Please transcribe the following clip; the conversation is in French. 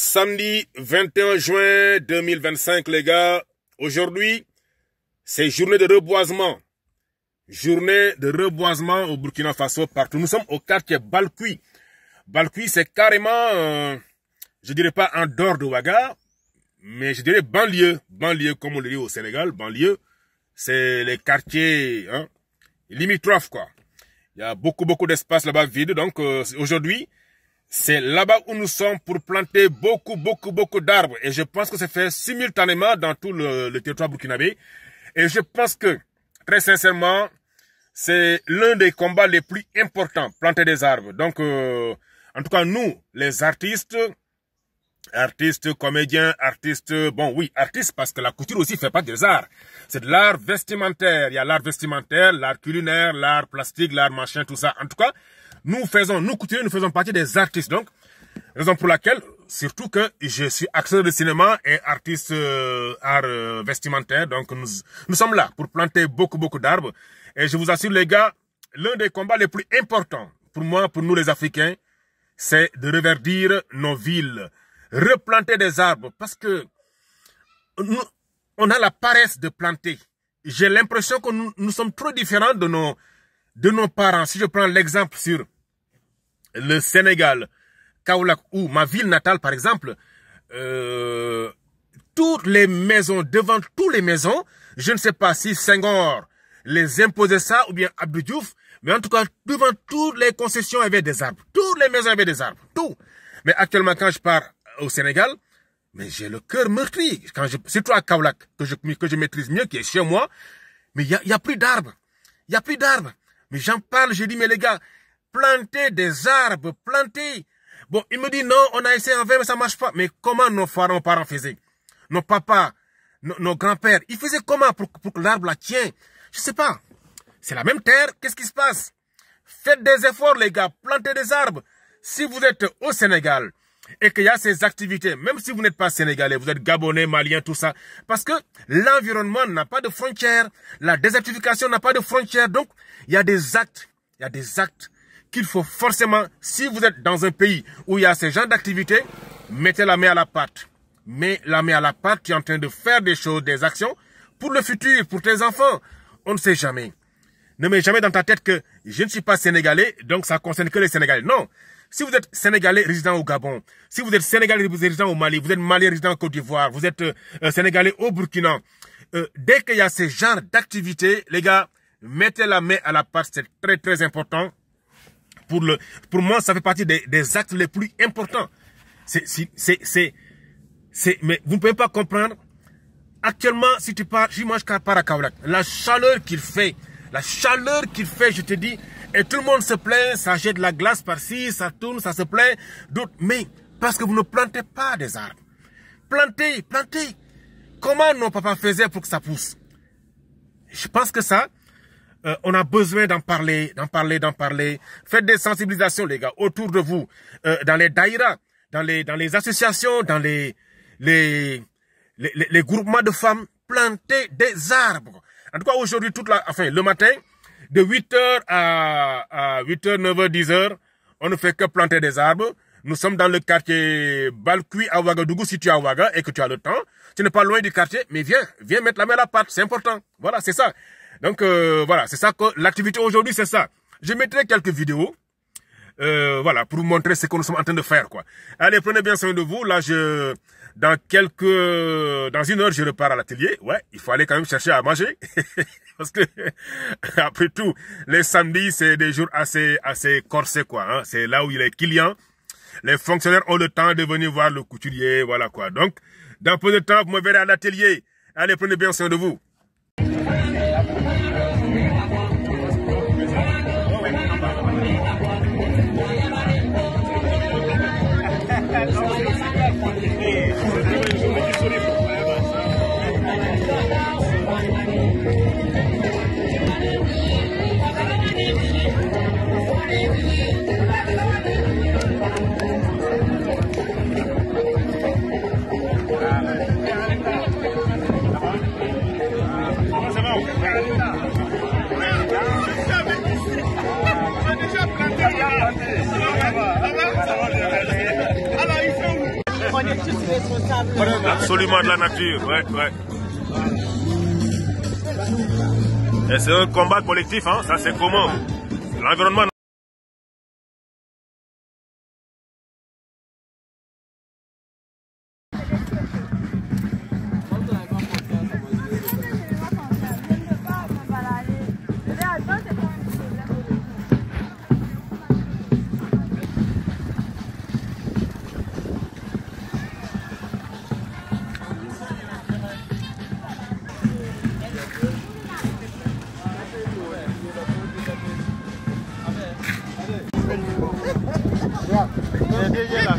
Samedi 21 juin 2025, les gars. Aujourd'hui, c'est journée de reboisement. Journée de reboisement au Burkina Faso partout. Nous sommes au quartier Balkui. Balkui, c'est carrément, je dirais pas en dehors de Ouaga, mais je dirais banlieue. Banlieue, comme on le dit au Sénégal, banlieue. C'est les quartiers limitrophes, quoi. Il y a beaucoup d'espace là-bas vide. Donc, aujourd'hui, c'est là-bas où nous sommes pour planter beaucoup d'arbres. Et je pense que c'est fait simultanément dans tout le territoire burkinabé. Et je pense que, très sincèrement, c'est l'un des combats les plus importants, planter des arbres. Donc, en tout cas, nous, les artistes, comédiens, artistes, bon oui, artistes parce que la couture aussi fait pas des arts. C'est de l'art vestimentaire. Il y a l'art vestimentaire, l'art culinaire, l'art plastique, l'art machin, tout ça. En tout cas, nous couturiers, nous faisons partie des artistes. Donc, raison pour laquelle, surtout que je suis acteur de cinéma et artiste art vestimentaire. Donc, nous sommes là pour planter beaucoup d'arbres. Et je vous assure, les gars, l'un des combats les plus importants pour moi, pour nous les Africains, c'est de reverdir nos villes. Replanter des arbres parce que on a la paresse de planter. J'ai l'impression que nous sommes trop différents de nos parents. Si je prends l'exemple sur le Sénégal, Kaolack ou ma ville natale par exemple, toutes les maisons, devant toutes les maisons, je ne sais pas si Senghor les imposait ça ou bien Abdou Diouf, mais en tout cas, devant toutes les concessions, il y avait des arbres. Toutes les maisons avaient des arbres. Tout. Mais actuellement, quand je pars au Sénégal, mais j'ai le cœur meurtri. Surtout à Kaolack, que je maîtrise mieux, qui est chez moi, mais il y a plus d'arbres. Il y a plus d'arbres. Mais j'en parle, je dis, mais les gars, plantez des arbres, plantez. Bon, il me dit, non, on a essayé en vain, mais ça marche pas. Mais comment nos parents faisaient? Nos papas, nos grands-pères, ils faisaient comment pour que l'arbre la tienne? Je sais pas. C'est la même terre, qu'est-ce qui se passe? Faites des efforts, les gars, plantez des arbres. Si vous êtes au Sénégal, et qu'il y a ces activités, même si vous n'êtes pas sénégalais, vous êtes gabonais, malien, tout ça, parce que l'environnement n'a pas de frontières, la désertification n'a pas de frontières, donc il y a des actes qu'il faut forcément, si vous êtes dans un pays où il y a ces genres d'activités, mettez la main à la pâte. Mets la main à la pâte, tu es en train de faire des choses, des actions, pour le futur, pour tes enfants. On ne sait jamais. Ne mets jamais dans ta tête que je ne suis pas sénégalais, donc ça concerne que les Sénégalais. Non. Si vous êtes Sénégalais résident au Gabon, si vous êtes Sénégalais résident au Mali, vous êtes Malien résident en Côte d'Ivoire, vous êtes Sénégalais au Burkina, dès qu'il y a ces genres d'activités, les gars, mettez la main à la pâte, c'est très important. Pour moi, ça fait partie des actes les plus importants. Mais vous ne pouvez pas comprendre. Actuellement, si moi je pars à Kaolack, la chaleur qu'il fait, je te dis, et tout le monde se plaint, ça jette de la glace par-ci, ça tourne, ça se plaint, d'autres, mais parce que vous ne plantez pas des arbres. Plantez. Comment nos papas faisaient pour que ça pousse? Je pense que ça, on a besoin d'en parler. Faites des sensibilisations, les gars, autour de vous, dans les daïras, dans les associations, dans les groupements de femmes, plantez des arbres. En tout cas, aujourd'hui, le matin, de 8h à 8h, 9h, 10h, on ne fait que planter des arbres. Nous sommes dans le quartier Balkui à Ouagadougou. Si tu es à Ouaga et que tu as le temps, tu n'es pas loin du quartier, mais viens mettre la main à la pâte, c'est important. Voilà, c'est ça. Donc, voilà, c'est ça que l'activité aujourd'hui, c'est ça. Je mettrai quelques vidéos, voilà, pour vous montrer ce que nous sommes en train de faire, quoi. Allez, prenez bien soin de vous. Là, dans une heure, je repars à l'atelier. Ouais, il faut aller quand même chercher à manger. Parce que, après tout, les samedis, c'est des jours assez corsés, quoi, hein. C'est là où il y a les clients. Les fonctionnaires ont le temps de venir voir le couturier, voilà, quoi. Donc, dans peu de temps, vous me verrez à l'atelier. Allez, prenez bien soin de vous. Comment ça va? on est tous responsables. Absolument de la nature, ouais. Et c'est un combat collectif, hein, ça c'est comment? L'environnement. Yeah.